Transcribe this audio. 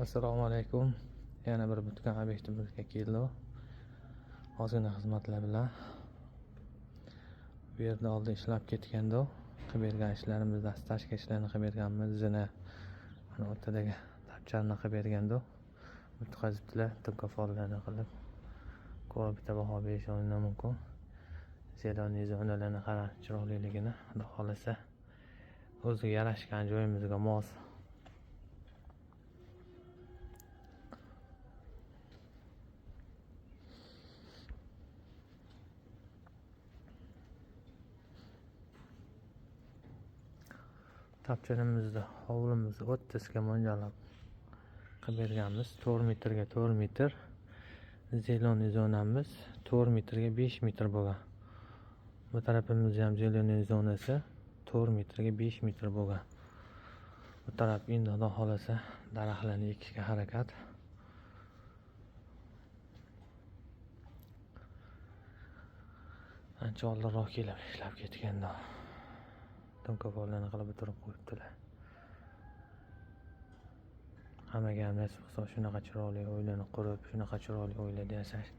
Assalomu alaykum. Yana bir butgan obyektimizga keldi. Ozgina xizmatlar bilan. Bu yerda oldin ishlab ketganda, qilib bergan ishlarimizni, stashka ishlarini qilib berganmiz. Zina mana o'rtadagi tapcharni qilib berganda, mutaxassislar tibbiy qilib ko'rib bitta baho berishingiz mumkin. Zeloniy zonalarni qarang, chiroyliligini, xudo xolasa o'ziga yarashgan joyimizga mos. Tapchanimizni hovlimizni 30 ga mo'ljallab qilib berganmiz. 4 metrga 4 metr. Zeloniy zonamiz 4 metrga 5 metr bo'lgan. Bu tarafimiz ham zeloniy zonasi 4 metrga 5 metr bo'lgan. Bu taraf endi xudo xolasa daraxtlarni ekishga harakat. Ancha oldinroq kelib ishlab ketganda dumkaforlarni qilib bitirib qo'yibdilar. Hammaga ham nasib qilsa shunaqa chiroyli uylarni qurib, shunaqa chiroyli uylarda yashash